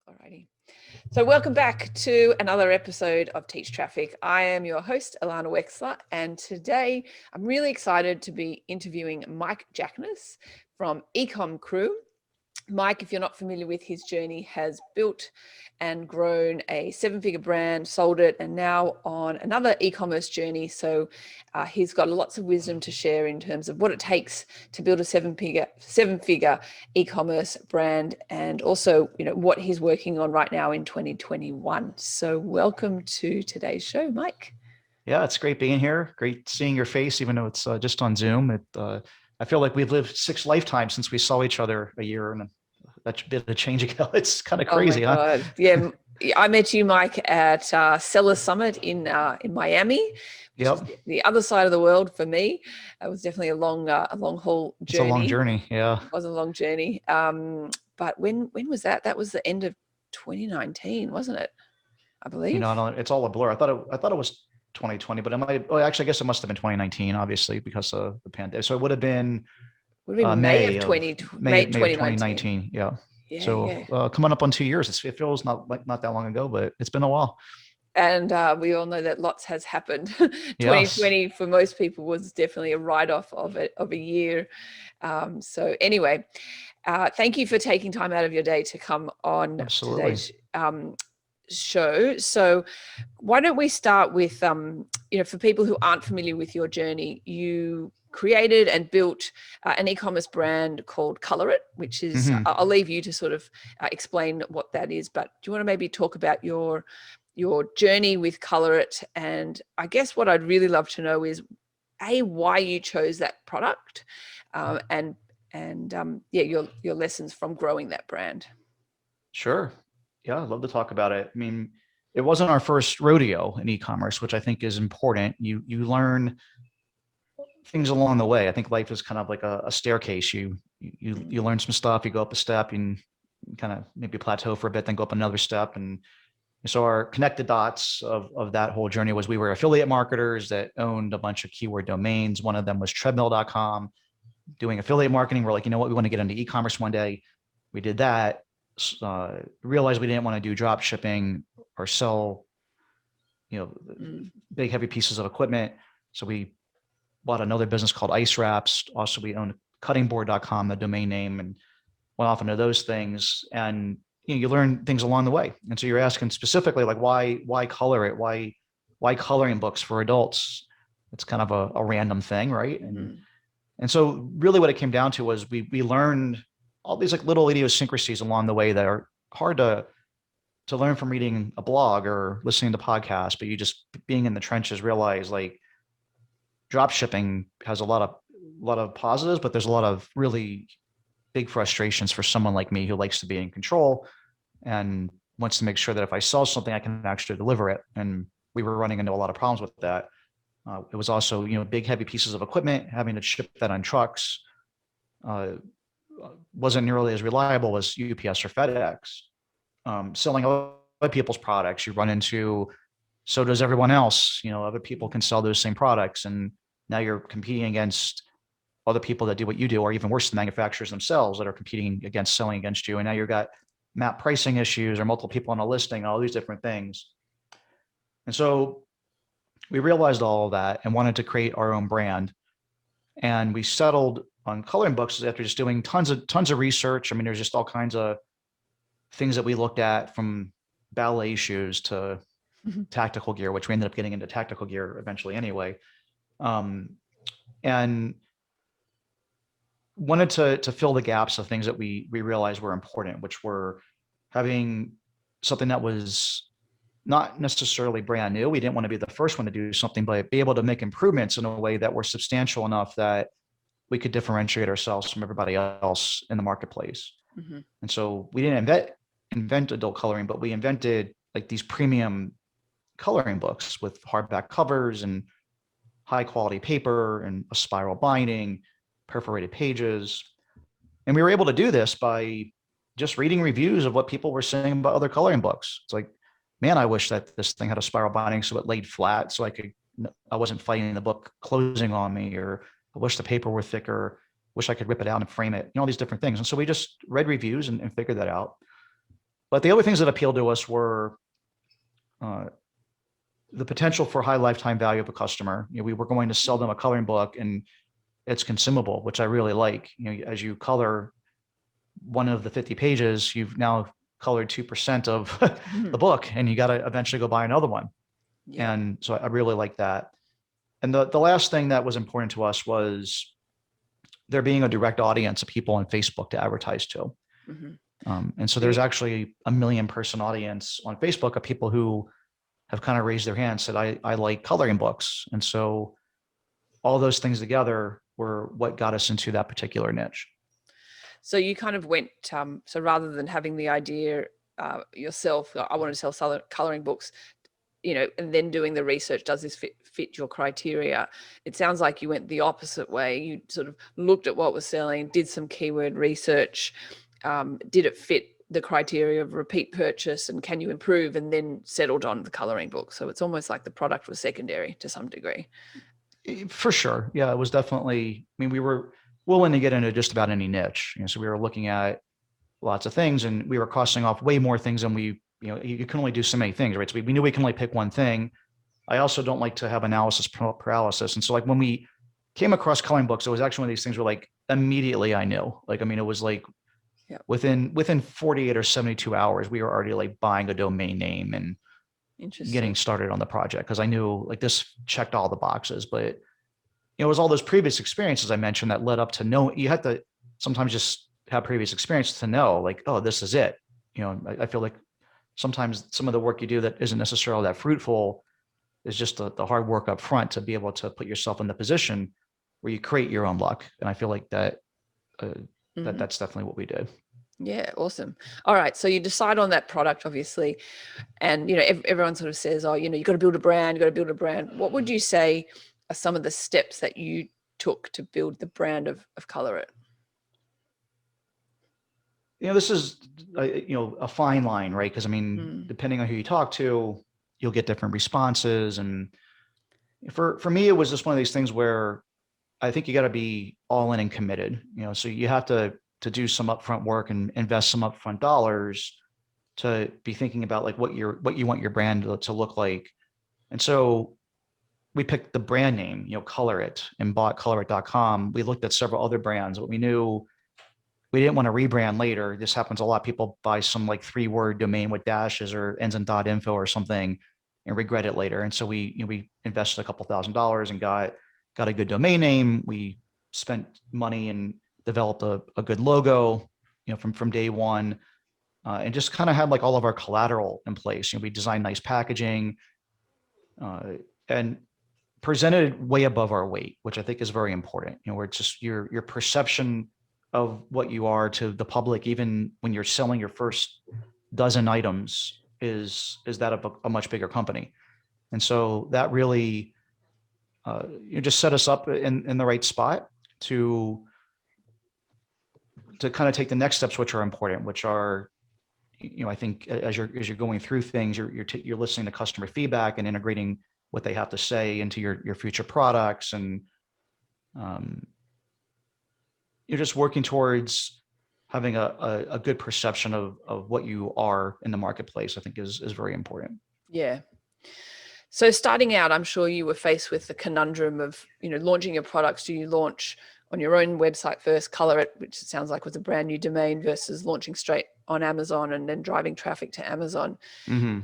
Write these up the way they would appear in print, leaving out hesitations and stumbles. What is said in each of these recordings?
Alrighty. So welcome back to another episode of Teach Traffic. I am your host, Alana Wexler, and today I'm really excited to be interviewing Mike Jackness from Ecom Crew. Mike, if you're not familiar with his journey, has built and grown a seven-figure brand, sold it, and now on another e-commerce journey. So he's got lots of wisdom to share in terms of what it takes to build a seven-figure e-commerce brand, and also, what he's working on right now in 2021. So welcome to today's show, Mike. Yeah, it's great being here. Great seeing your face, even though it's just on Zoom. I feel like we've lived 6 lifetimes since we saw each other a year and that's a bit of a change ago. It's kind of crazy, oh my God. Yeah, I met you, Mike, at Seller Summit in Miami, which is the other side of the world for me. It was definitely a long haul journey. It's a long journey, yeah. It was a long journey. But when was that? That was the end of 2019, wasn't it? I believe. It's all a blur. I thought it was 2020, but I guess it must have been 2019, obviously, because of the pandemic. So it would have been May of 2019. Yeah. Coming up on 2 years. It feels not that long ago, but it's been a while. And we all know that lots has happened. 2020 for most people was definitely a write-off of a year. So anyway, thank you for taking time out of your day to come on today's show. So why don't we start with, for people who aren't familiar with your journey, you created and built an e-commerce brand called ColorIt, which is, I'll leave you to sort of explain what that is, but do you want to maybe talk about your journey with ColorIt? And I guess what I'd really love to know is, why you chose that product, and your lessons from growing that brand. Sure. Yeah, I'd love to talk about it. I mean, it wasn't our first rodeo in e-commerce, which I think is important. You learn things along the way. I think life is kind of like a staircase. You learn some stuff, you go up a step, and kind of maybe plateau for a bit, then go up another step. And so our connected dots of that whole journey was, we were affiliate marketers that owned a bunch of keyword domains. One of them was treadmill.com, doing affiliate marketing. We're like, you know what, we want to get into e-commerce one day. We did that. Realized we didn't want to do drop shipping or sell, big heavy pieces of equipment. So we bought another business called Ice Wraps. Also, we owned cuttingboard.com, the domain name, and went off into those things. And you learn things along the way. And so you're asking specifically, like, why ColorIt? Why coloring books for adults? It's kind of a random thing, right? And so really what it came down to was we learned all these like little idiosyncrasies along the way that are hard to learn from reading a blog or listening to podcasts, but you just being in the trenches realize, like, drop shipping has a lot of positives, but there's a lot of really big frustrations for someone like me who likes to be in control and wants to make sure that if I sell something, I can actually deliver it. And we were running into a lot of problems with that. It was also, big heavy pieces of equipment, having to ship that on trucks. Wasn't nearly as reliable as UPS or FedEx. Selling other people's products, you run into, so does everyone else. Other people can sell those same products, and now you're competing against other people that do what you do, or even worse, the manufacturers themselves that are competing against selling against you. And now you've got map pricing issues or multiple people on a listing, all these different things. And so we realized all of that and wanted to create our own brand. And we settled on coloring books after just doing tons of research. I mean, there's just all kinds of things that we looked at, from ballet shoes to tactical gear, which we ended up getting into tactical gear eventually anyway. And wanted to fill the gaps of things that we realized were important, which were having something that was not necessarily brand new. We didn't want to be the first one to do something, but be able to make improvements in a way that were substantial enough that we could differentiate ourselves from everybody else in the marketplace. And so we didn't invent adult coloring, but we invented like these premium coloring books with hardback covers and high quality paper and a spiral binding, perforated pages. And we were able to do this by just reading reviews of what people were saying about other coloring books. It's like, man, I wish that this thing had a spiral binding so it laid flat, so I wasn't fighting the book closing on me, or I wish the paper were thicker, wish I could rip it out and frame it, all these different things. And so we just read reviews and figured that out. But the other things that appealed to us were the potential for high lifetime value of a customer. We were going to sell them a coloring book and it's consumable, which I really like. As you color one of the 50 pages, you've now colored 2% of the book, and you got to eventually go buy another one. Yeah. And so I really like that. And the last thing that was important to us was there being a direct audience of people on Facebook to advertise to. And so there's actually a 1 million person audience on Facebook of people who have kind of raised their hands, said, I like coloring books. And so all those things together were what got us into that particular niche. So you kind of went, so rather than having the idea yourself, I want to sell coloring books, and then doing the research, does this fit your criteria? It sounds like you went the opposite way. You sort of looked at what was selling, did some keyword research, did it fit the criteria of repeat purchase, and can you improve, and then settled on the coloring book. So it's almost like the product was secondary to some degree. For sure. Yeah, it was definitely, we were willing to get into just about any niche. So we were looking at lots of things, and we were crossing off way more things than you can only do so many things, right? So we knew we can only pick one thing. I also don't like to have analysis paralysis. And so like when we came across coloring books, it was actually one of these things where like immediately I knew, it was like within 48 or 72 hours, we were already like buying a domain name and getting started on the project, because I knew like this checked all the boxes. But it was all those previous experiences I mentioned that led up to know. You had to sometimes just have previous experience to know, like, oh, this is it. I feel like sometimes some of the work you do that isn't necessarily that fruitful is just the hard work up front to be able to put yourself in the position where you create your own luck. And I feel like that that's definitely what we did. Yeah, awesome. All right, so you decide on that product, obviously, and everyone sort of says, oh, you got to build a brand, What would you say are some of the steps that you took to build the brand of ColorIt? This is a fine line, right? Because depending on who you talk to, you'll get different responses. And for me, it was just one of these things where I think you got to be all in and committed. So you have to do some upfront work and invest some upfront dollars to be thinking about like what you want your brand to look like. And so we picked the brand name, ColorIt, and bought ColorIt.com. We looked at several other brands, but we knew we didn't want to rebrand later. This happens a lot. People buy some like 3-word domain with dashes or ends in .info or something and regret it later. And so we invested a couple $1,000s and got a good domain name. We spent money and developed a good logo, from day one, and just kind of had like all of our collateral in place. We designed nice packaging, and presented way above our weight, which I think is very important. Where it's just your perception of what you are to the public, even when you're selling your first dozen items, is that of a much bigger company. And so that really just set us up in the right spot to kind of take the next steps, which are important, which are, I think as you're going through things, you're listening to customer feedback and integrating what they have to say into your future products. And you're just working towards having a good perception of what you are in the marketplace, I think is very important. Yeah. So starting out, I'm sure you were faced with the conundrum of, launching your products. Do you launch on your own website first, ColorIt, which it sounds like was a brand new domain, versus launching straight on Amazon and then driving traffic to Amazon? Mm-hmm.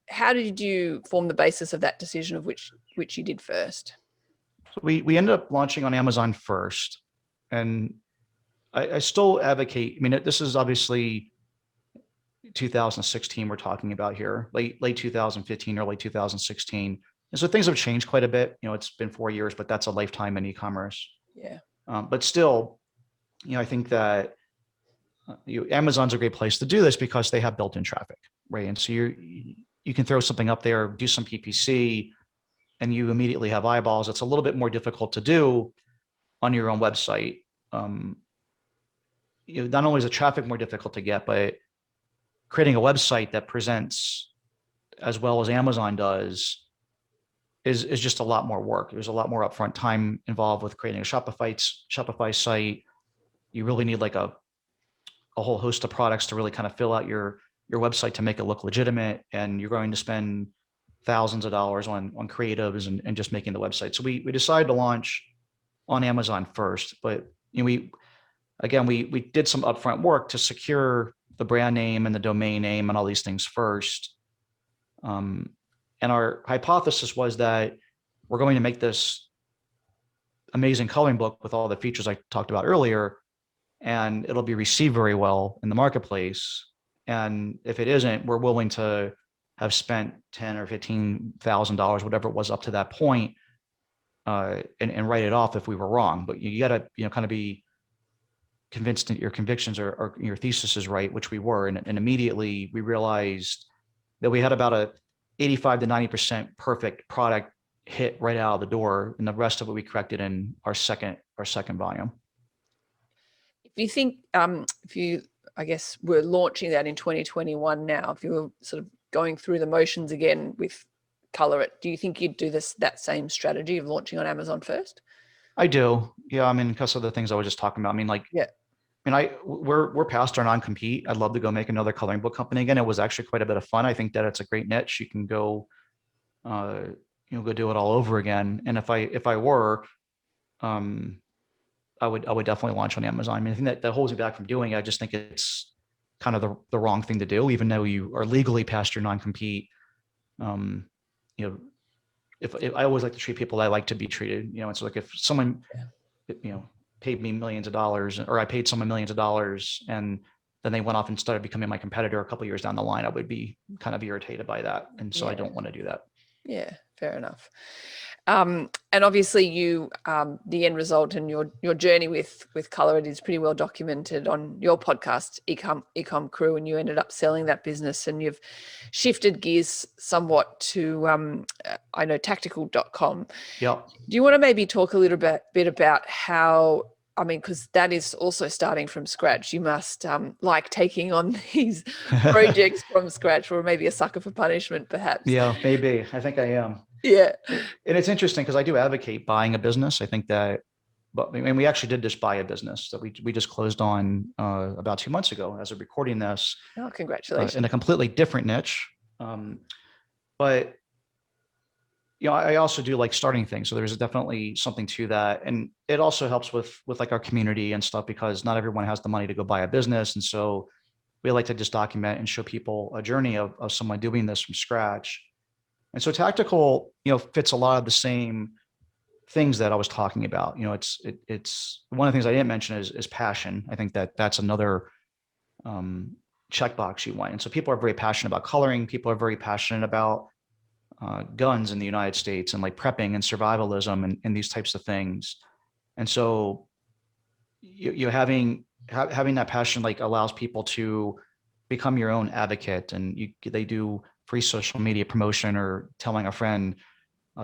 How did you form the basis of that decision of which you did first? So we ended up launching on Amazon first, and I still advocate. This is obviously 2016 we're talking about here, late 2015, early 2016. And so things have changed quite a bit. It's been 4 years, but that's a lifetime in e-commerce. Yeah. But still, I think that Amazon's a great place to do this because they have built-in traffic, right? And so you can throw something up there, do some PPC, and you immediately have eyeballs. It's a little bit more difficult to do on your own website. Not only is the traffic more difficult to get, but creating a website that presents as well as Amazon does is just a lot more work. There's a lot more upfront time involved with creating a Shopify site. You really need like a whole host of products to really kind of fill out your your website to make it look legitimate, and you're going to spend thousands of dollars on creatives and just making the website. So we decided to launch on Amazon first, but we did some upfront work to secure the brand name and the domain name and all these things first. And our hypothesis was that we're going to make this amazing coloring book with all the features I talked about earlier, and it'll be received very well in the marketplace. And if it isn't, we're willing to have spent $10,000 or $15,000, whatever it was up to that point, and write it off if we were wrong. But you got to, kind of be convinced that your convictions or your thesis is right, which we were. And immediately we realized that we had about a 85 to 90% perfect product hit right out of the door, and the rest of it we corrected in our second volume. If you think, I guess we're launching that in 2021 now, if you were sort of going through the motions again with ColorIt, do you think you'd do that same strategy of launching on Amazon first? I do. Yeah. I mean, because of the things I was just talking about. I mean, we're past our non-compete. I'd love to go make another coloring book company again. It was actually quite a bit of fun. I think that it's a great niche. You can go, go do it all over again. And if I were, I would definitely launch on Amazon. I mean, I think that holds me back from doing it. I just think it's kind of the wrong thing to do, even though you are legally past your non-compete. If I always like to treat people I like to be treated, it's like if someone, paid me millions of dollars, or I paid someone millions of dollars, and then they went off and started becoming my competitor a couple of years down the line, I would be kind of irritated by that. And so I don't want to do that. Yeah, fair enough. And obviously the end result and your journey with ColorIt is pretty well documented on your podcast, Ecom Crew, and you ended up selling that business, and you've shifted gears somewhat to, I know, tactical.com. Yeah. Do you want to maybe talk a little bit about how, I mean, because that is also starting from scratch. You must like taking on these projects from scratch, or maybe a sucker for punishment, perhaps. Yeah, maybe. I think I am. Yeah. And it's interesting because I do advocate buying a business. I think that, but I mean, we actually did just buy a business that we just closed on about 2 months ago as of recording this. Oh, congratulations. In a completely different niche. But I also do like starting things. So there's definitely something to that. And it also helps with like our community and stuff, because not everyone has the money to go buy a business. And so we like to just document and show people a journey of someone doing this from scratch. And so tactical, fits a lot of the same things that I was talking about. It's one of the things I didn't mention is passion. I think that's another checkbox you want. And so people are very passionate about coloring. People are very passionate about guns in the United States, and like prepping and survivalism and these types of things. And so having that passion like allows people to become your own advocate, and they do free social media promotion or telling a friend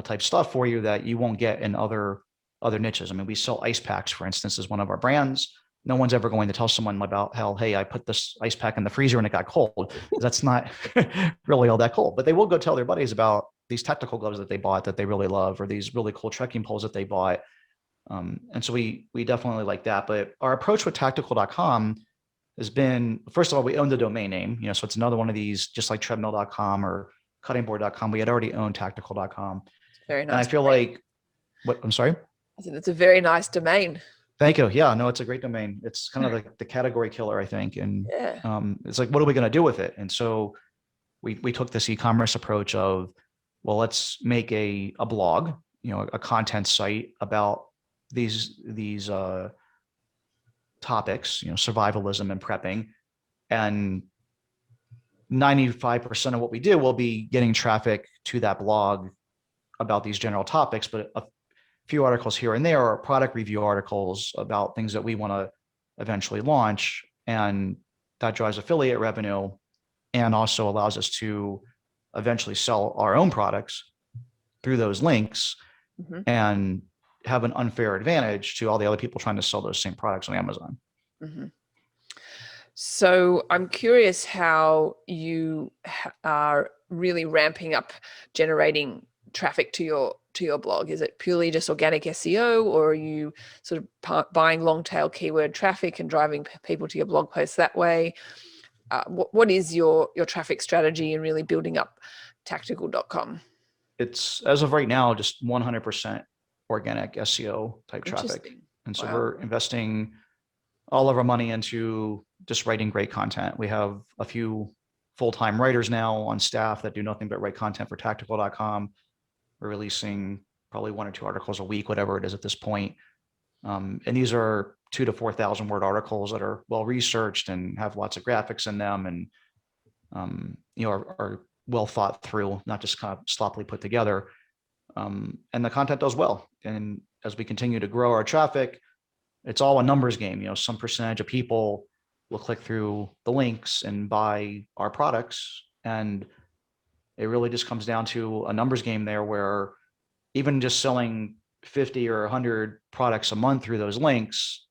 type stuff for you that you won't get in other niches. I mean, we sell ice packs, for instance, as one of our brands. No one's ever going to tell someone about how, hey, I put this ice pack in the freezer and it got cold. That's not really all that cold. But they will go tell their buddies about these tactical gloves that they bought that they really love, or these really cool trekking poles that they bought. And so we definitely like that. But our approach with tactical.com has been, first of all, we own the domain name, so it's another one of these, just like treadmill.com or cuttingboard.com. We had already owned tactical.com. Very nice. And I feel like, I'm sorry? I said it's a very nice domain. Thank you. Yeah, no, it's a great domain. It's kind of like the category killer, I think. And it's like, what are we going to do with it? And so we took this e-commerce approach of, well, let's make a blog, a content site about these topics, survivalism and prepping. And 95% of what we do will be getting traffic to that blog about these general topics, but a few articles here and there are product review articles about things that we want to eventually launch. And that drives affiliate revenue and also allows us to eventually sell our own products through those links and have an unfair advantage to all the other people trying to sell those same products on Amazon. So I'm curious how you are really ramping up generating traffic to your blog. Is it purely just organic SEO, or are you sort of buying long tail keyword traffic and driving people to your blog posts that way? what is your traffic strategy in really building up tactical.com? It's, as of right now, just 100% organic SEO type traffic. And so we're investing all of our money into just writing great content. We have a few full-time writers now on staff that do nothing but write content for tactical.com. We're releasing probably 1 or 2 articles a week, whatever it is at this point. And these are 2,000 to 4,000 word articles that are well researched and have lots of graphics in them, and are well thought through, not just kind of sloppily put together. And the content does well. And as we continue to grow our traffic, it's all a numbers game. Some percentage of people will click through the links and buy our products. And it really just comes down to a numbers game there, where even just selling 50 or 100 products a month through those links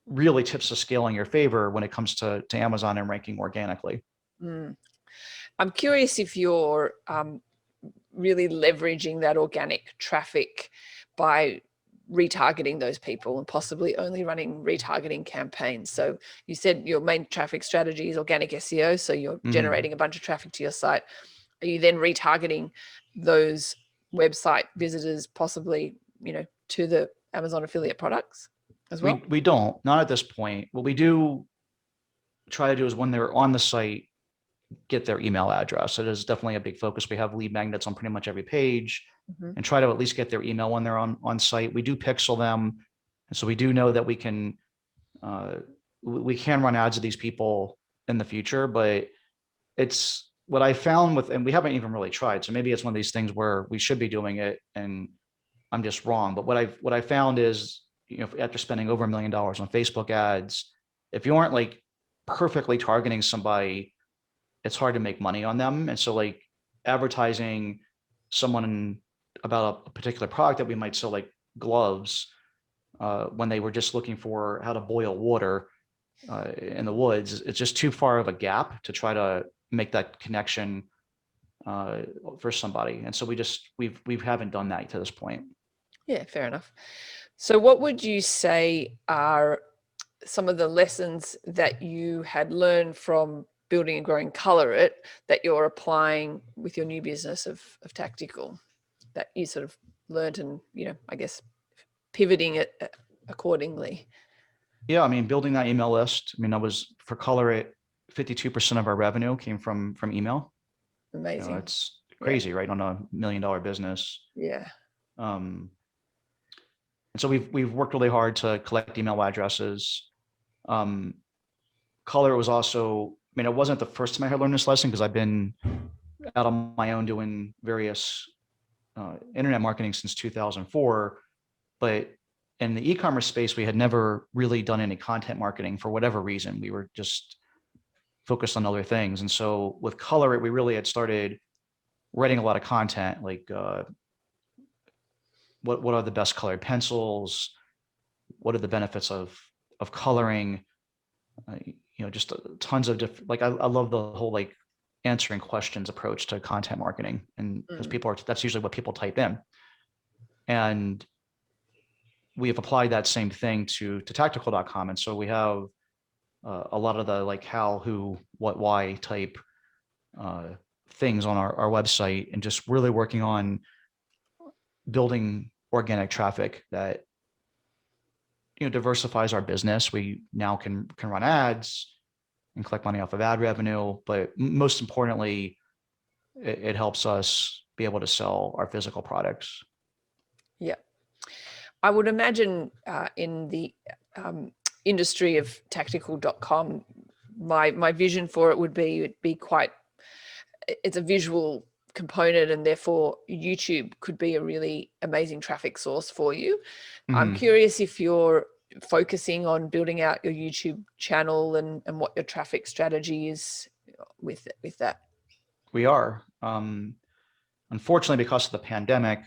really tips the scale in your favor when it comes to Amazon and ranking organically. I'm curious if you're really leveraging that organic traffic by retargeting those people and possibly only running retargeting campaigns. So you said your main traffic strategy is organic SEO. So you're generating a bunch of traffic to your site. Are you then retargeting those website visitors possibly, to the Amazon affiliate products as well? We don't, not at this point. What we do try to do is, when they're on the site, get their email address. It is definitely a big focus. We have lead magnets on pretty much every page, and try to at least get their email when they're on site. We do pixel them. And so we do know that we can run ads to these people in the future, but it's what I found and we haven't even really tried. So maybe it's one of these things where we should be doing it and I'm just wrong. But what I found is, after spending over $1 million on Facebook ads, if you aren't like perfectly targeting somebody, it's hard to make money on them. And so like advertising someone about a particular product that we might sell, like gloves, when they were just looking for how to boil water in the woods, it's just too far of a gap to try to make that connection for somebody. And so we haven't done that to this point. Yeah, fair enough. So what would you say are some of the lessons that you had learned from building and growing ColorIt that you're applying with your new business of Tactical, that you sort of learned and, I guess pivoting it accordingly? Yeah, I mean, building that email list. I mean, I was, for ColorIt, 52% of our revenue came from email. Amazing. It's crazy, right? On $1 million business. Yeah. And so we've worked really hard to collect email addresses. ColorIt was also, I mean, it wasn't the first time I had learned this lesson, because I've been out on my own doing various internet marketing since 2004. But in the e-commerce space, we had never really done any content marketing for whatever reason. We were just focused on other things. And so with ColorIt, we really had started writing a lot of content, like what are the best colored pencils? What are the benefits of coloring? Just tons of different, like I love the whole like answering questions approach to content marketing. And because that's usually what people type in. And we have applied that same thing to tactical.com. And so we have a lot of the like how, who, what, why type things on our website, and just really working on building organic traffic that diversifies our business. We now can run ads and collect money off of ad revenue, but most importantly, it helps us be able to sell our physical products. Yeah. I would imagine in the industry of tactical.com, my vision for it would be quite, it's a visual component, and therefore YouTube could be a really amazing traffic source for you. I'm curious if you're focusing on building out your YouTube channel and what your traffic strategy is with that. We are. Unfortunately, because of the pandemic,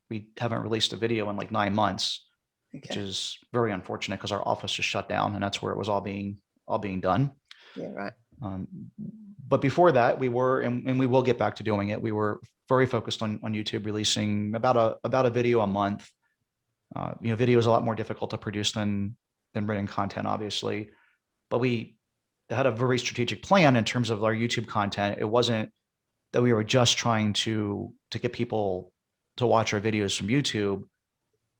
we haven't released a video in like 9 months, which is very unfortunate, because our office just shut down, and that's where it was all being done. Yeah, right. But before that, we were, and we will get back to doing it. We were very focused on YouTube, releasing about a video a month. Video is a lot more difficult to produce than written content, obviously. But we had a very strategic plan in terms of our YouTube content. It wasn't that we were just trying to get people to watch our videos from YouTube,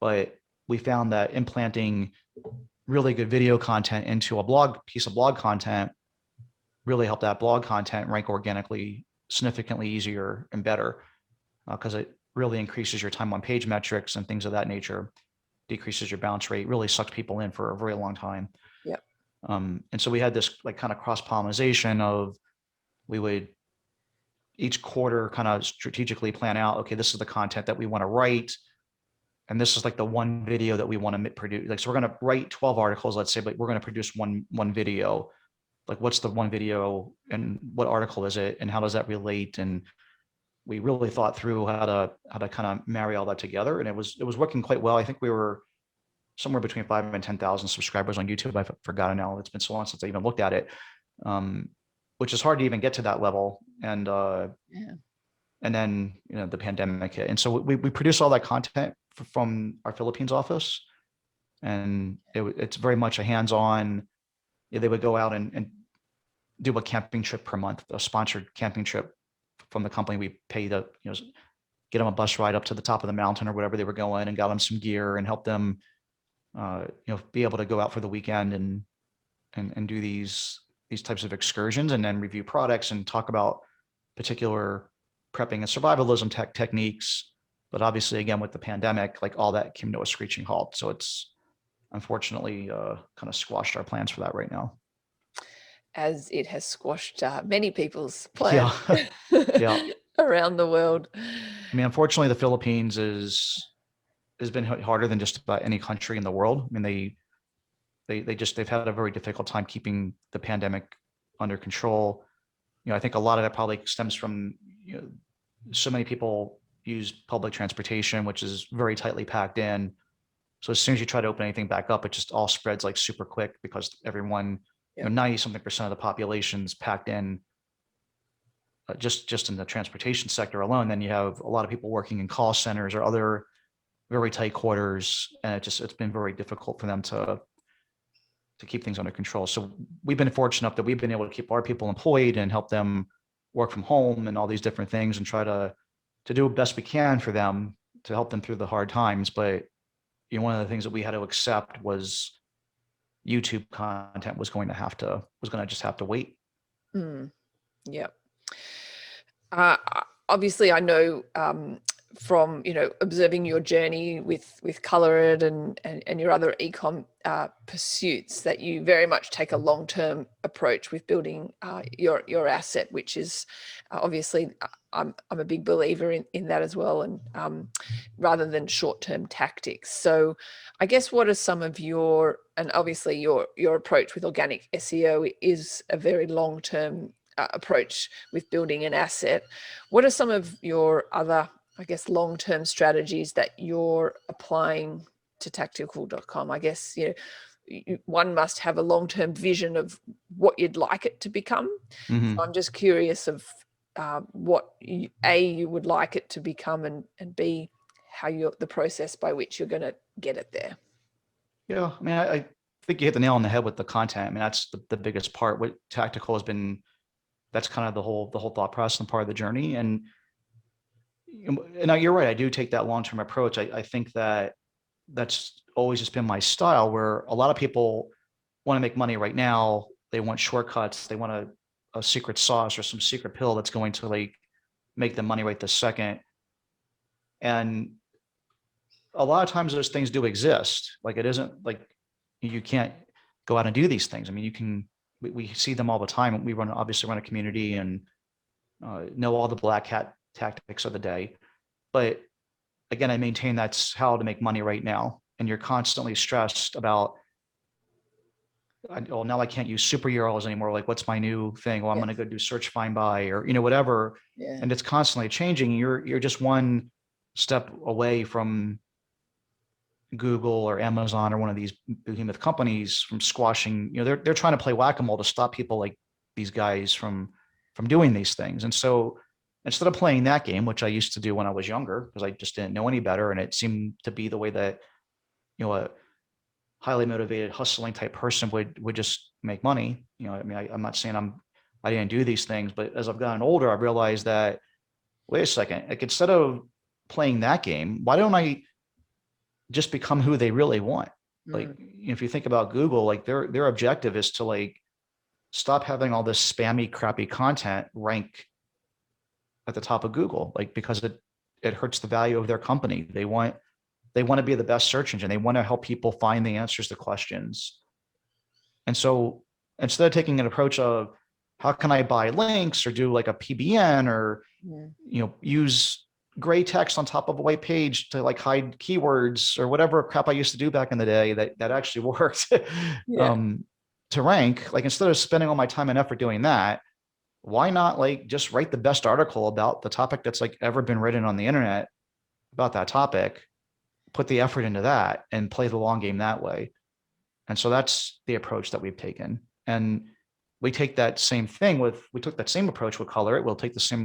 but we found that implanting really good video content into a piece of blog content really helped that blog content rank organically significantly easier and better, because it really increases your time on page metrics and things of that nature, decreases your bounce rate, really sucks people in for a very long time. Yep. And so we had this like kind of cross pollination of, we would each quarter kind of strategically plan out, okay, this is the content that we want to write. And this is like the one video that we want to produce. Like, so we're going to write 12 articles, let's say, but we're going to produce one video. Like, what's the one video and what article is it? And how does that relate? And we really thought through how to kind of marry all that together. And it was working quite well. I think we were somewhere between 5,000 and 10,000 subscribers on YouTube. I've forgotten now. It's been so long since I even looked at it, which is hard to even get to that level. And and then, the pandemic hit. And so we produce all that content from our Philippines office. And it's very much a hands-on. They would go out and do a camping trip per month, a sponsored camping trip from the company. We pay to, get them a bus ride up to the top of the mountain or whatever they were going, and got them some gear and help them, be able to go out for the weekend and do these types of excursions, and then review products and talk about particular prepping and survivalism techniques. But obviously, again, with the pandemic, like, all that came to a screeching halt. So it's unfortunately kind of squashed our plans for that right now. As it has squashed many people's plans Yeah. around the world. I mean, unfortunately, the Philippines has been hit harder than just about any country in the world. I mean, they've had a very difficult time keeping the pandemic under control. I think a lot of that probably stems from, so many people use public transportation, which is very tightly packed in. So as soon as you try to open anything back up, it just all spreads like super quick, because everyone, 90-something% of the population is packed in, just in the transportation sector alone. Then you have a lot of people working in call centers or other very tight quarters, and it's been very difficult for them to keep things under control. So we've been fortunate enough that we've been able to keep our people employed and help them work from home and all these different things, and try to do the best we can for them to help them through the hard times. But one of the things that we had to accept was YouTube content was going to just have to wait. Yeah. Obviously, I know from observing your journey with ColorIt and your other ecom pursuits, that you very much take a long-term approach with building your asset, which is obviously I'm a big believer in that as well, and rather than short-term tactics. So I guess, what are some of and obviously your approach with organic SEO is a very long-term approach with building an asset. What are some of your other, I guess, long-term strategies that you're applying to tactical.com? I guess, one must have a long-term vision of what you'd like it to become. Mm-hmm. So I'm just curious of what you would like it to become, and B, how the process by which you're going to get it there. Yeah, I mean, I think you hit the nail on the head with the content. I mean, that's the biggest part. What Tactical has been, that's kind of the whole thought process and part of the journey. And now you're right. I do take that long-term approach. I think that's always just been my style, where a lot of people want to make money right now. They want shortcuts. They want a secret sauce or some secret pill that's going to like make them money right this second. And a lot of times those things do exist. Like, it isn't like you can't go out and do these things. I mean, we see them all the time. We obviously run a community and know all the black hat tactics of the day. But again, I maintain that's how to make money right now. And you're constantly stressed about, oh, now I can't use super URLs anymore. Like, what's my new thing? Well, I'm going to go do search, find, buy, or, whatever. Yeah. And it's constantly changing. You're just one step away from Google or Amazon or one of these behemoth companies from squashing. They're trying to play whack-a-mole to stop people like these guys from doing these things. And so instead of playing that game, which I used to do when I was younger, because I just didn't know any better, and it seemed to be the way that a highly motivated, hustling type person would just make money. I mean, I'm not saying I didn't do these things, but as I've gotten older, I've realized that, wait a second, like instead of playing that game, why don't I just become who they really want? Like, if you think about Google, like their objective is to like stop having all this spammy, crappy content rank at the top of Google, like because it hurts the value of their company. They want to be the best search engine. They want to help people find the answers to questions. And so instead of taking an approach of how can I buy links or do like a PBN or use gray text on top of a white page to like hide keywords or whatever crap I used to do back in the day that actually worked to rank, like instead of spending all my time and effort doing that, why not like just write the best article about the topic that's like ever been written on the internet about that topic, put the effort into that and play the long game that way. And so that's the approach that we've taken. And we take that same thing we took that same approach with ColorIt.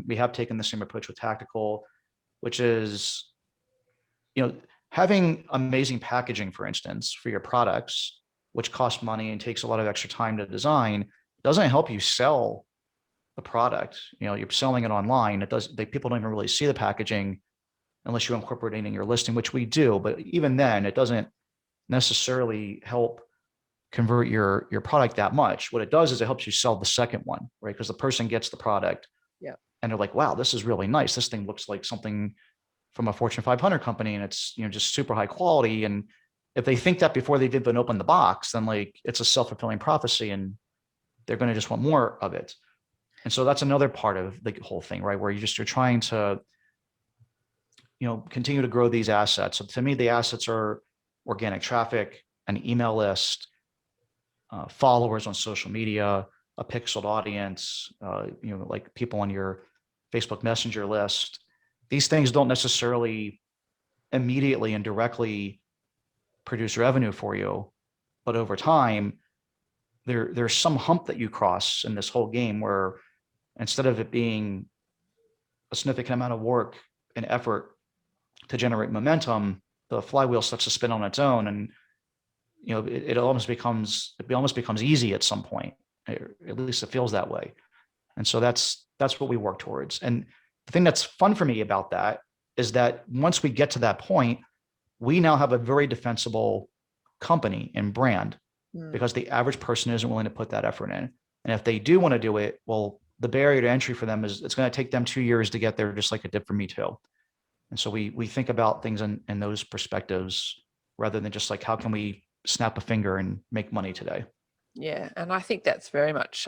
We have taken the same approach with Tactical, which is, having amazing packaging, for instance, for your products, which costs money and takes a lot of extra time to design, doesn't help you sell the product. You're selling it online. People don't even really see the packaging unless you incorporate it in your listing, which we do. But even then, it doesn't necessarily help convert your product that much. What it does is it helps you sell the second one, right? Because the person gets the product and they're like, wow, this is really nice. This thing looks like something from a Fortune 500 company and it's, just super high quality. And if they think that before they've even opened the box, then like it's a self-fulfilling prophecy and they're going to just want more of it. And so that's another part of the whole thing, right? Where you're trying to, continue to grow these assets. So to me, the assets are organic traffic, an email list, followers on social media, a pixeled audience, like people on your Facebook Messenger list. These things don't necessarily immediately and directly produce revenue for you, but over time, there's some hump that you cross in this whole game where instead of it being a significant amount of work and effort to generate momentum, the flywheel starts to spin on its own, and it almost becomes easy at some point. At least it feels that way. And so that's what we work towards. And the thing that's fun for me about that is that once we get to that point, we now have a very defensible company and brand because the average person isn't willing to put that effort in. And if they do want to do it, well, the barrier to entry for them is it's going to take them 2 years to get there, just like it did for me too. And so we think about things in those perspectives rather than just like, how can we snap a finger and make money today? Yeah. And I think that's very much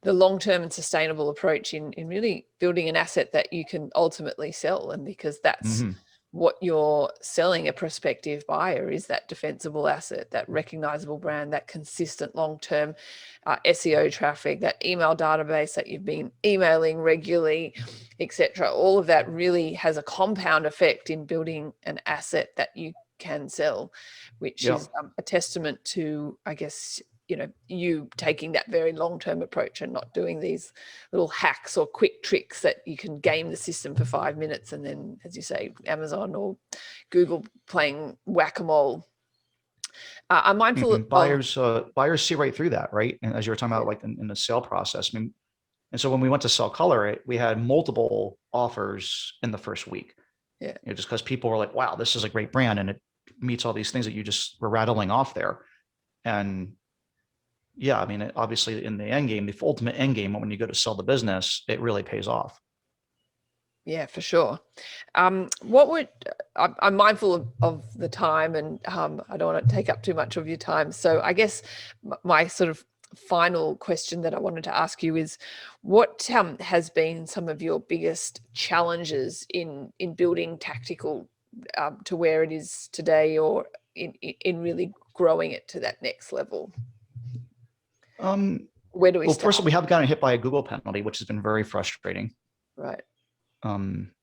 the long-term and sustainable approach in really building an asset that you can ultimately sell. And because that's what you're selling a prospective buyer is that defensible asset, that recognizable brand, that consistent long-term SEO traffic, that email database that you've been emailing regularly, etc. All of that really has a compound effect in building an asset that you can sell, which is a testament to, I guess, you taking that very long-term approach and not doing these little hacks or quick tricks that you can game the system for 5 minutes and then, as you say, Amazon or Google playing whack-a-mole. I'm mindful of buyers see right through that, right? And as you were talking about, like in the sale process, I mean, and so when we went to sell ColorIt, we had multiple offers in the first week. Yeah, just because people were like, "Wow, this is a great brand," and it meets all these things that you just were rattling off there, and yeah, I mean, obviously in the end game, the ultimate end game, when you go to sell the business, it really pays off. Yeah, for sure. I'm mindful of the time and I don't want to take up too much of your time. So I guess my sort of final question that I wanted to ask you is what has been some of your biggest challenges in building Tactical to where it is today, or in really growing it to that next level? Where do we start? First of all, we have gotten hit by a Google penalty, which has been very frustrating. Right.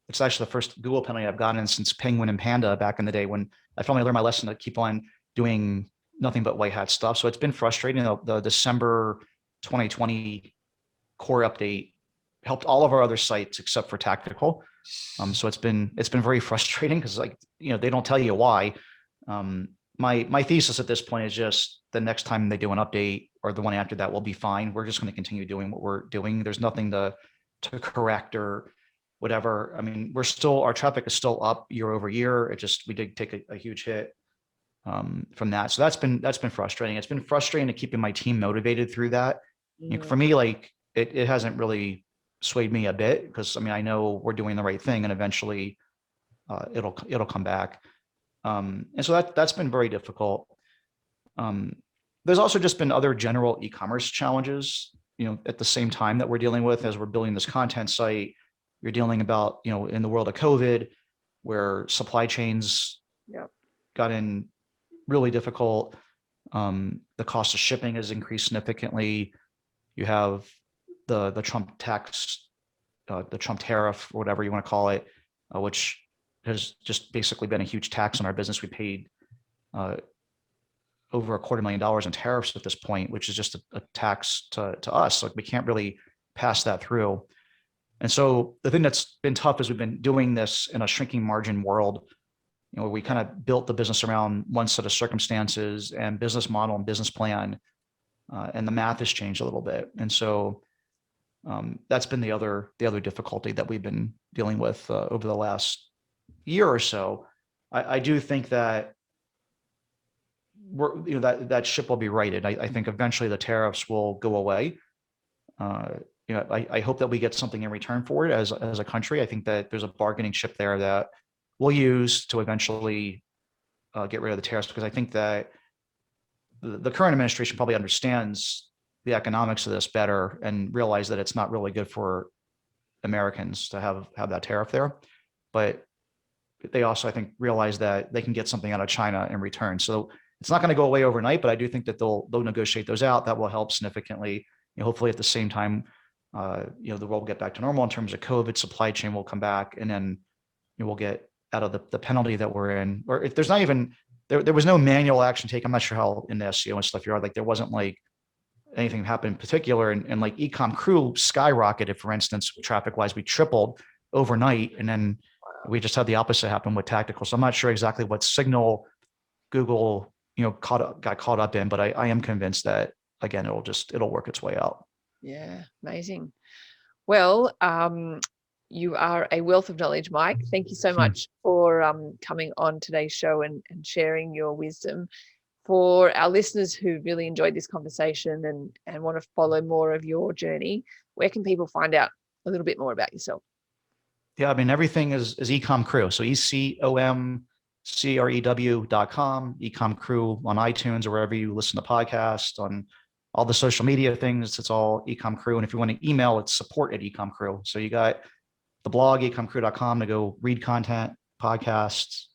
It's actually the first Google penalty I've gotten since Penguin and Panda back in the day when I finally learned my lesson to keep on doing nothing but white hat stuff. So it's been frustrating. The December 2020 core update helped all of our other sites except for Tactical. So it's been very frustrating because, like, they don't tell you why. my thesis at this point is just the next time they do an update or the one after that will be fine. We're just going to continue doing what we're doing. There's nothing to correct or whatever. I mean, our traffic is still up year over year. We did take a huge hit from that. So that's been frustrating. It's been frustrating to keeping my team motivated through that. For me, like it hasn't really swayed me a bit, because I mean, I know we're doing the right thing, and eventually it'll come back. And so that's been very difficult. There's also just been other general e-commerce challenges, at the same time that we're dealing with as we're building this content site. You're dealing about, in the world of COVID, where supply chains got in really difficult. The cost of shipping has increased significantly. You have the Trump tax, the Trump tariff, or whatever you want to call it, which has just basically been a huge tax on our business. We paid over $250,000 in tariffs at this point, which is just a tax to us. Like, we can't really pass that through. And so the thing that's been tough is we've been doing this in a shrinking margin world. We kind of built the business around one set of circumstances and business model and business plan, and the math has changed a little bit. And so that's been the other difficulty that we've been dealing with over the last year or so. I do think that that ship will be righted. I think eventually the tariffs will go away. I hope that we get something in return for it as a country. I think that there's a bargaining chip there that we'll use to eventually get rid of the tariffs, because I think that the current administration probably understands the economics of this better and realize that it's not really good for Americans to have that tariff there. But they also, I think, realize that they can get something out of China in return. So it's not going to go away overnight, but I do think that they'll negotiate those out. That will help significantly. Hopefully at the same time, the world will get back to normal in terms of COVID, supply chain will come back, and then we'll get out of the penalty that we're in. Or if there's not even, there was no manual action taken. I'm not sure how in the SEO and stuff you are, like there wasn't like anything happened in particular. And like eCom Crew skyrocketed, for instance, traffic wise, we tripled overnight. And then we just had the opposite happen with tactical. So I'm not sure exactly what signal Google, got caught up in, but I am convinced that, again, it'll work its way out. Yeah, amazing. Well, you are a wealth of knowledge, Mike. Thank you so much for coming on today's show and sharing your wisdom. For our listeners who really enjoyed this conversation and want to follow more of your journey, where can people find out a little bit more about yourself? Yeah, I mean, everything is eCom Crew. So ECOMCREW.com, eCom Crew on iTunes or wherever you listen to podcasts, on all the social media things. It's all eCom Crew. And if you want to email, it's support@eCom Crew. So you got the blog, ecomcrew.com, to go read content, podcasts,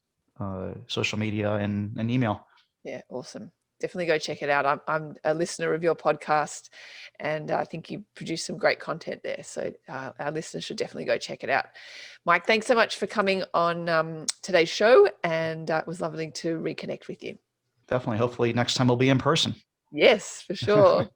social media, and email. Yeah, awesome. Definitely go check it out. I'm a listener of your podcast, and I think you produce some great content there. So our listeners should definitely go check it out. Mike, thanks so much for coming on today's show, and it was lovely to reconnect with you. Definitely. Hopefully next time we'll be in person. Yes, for sure.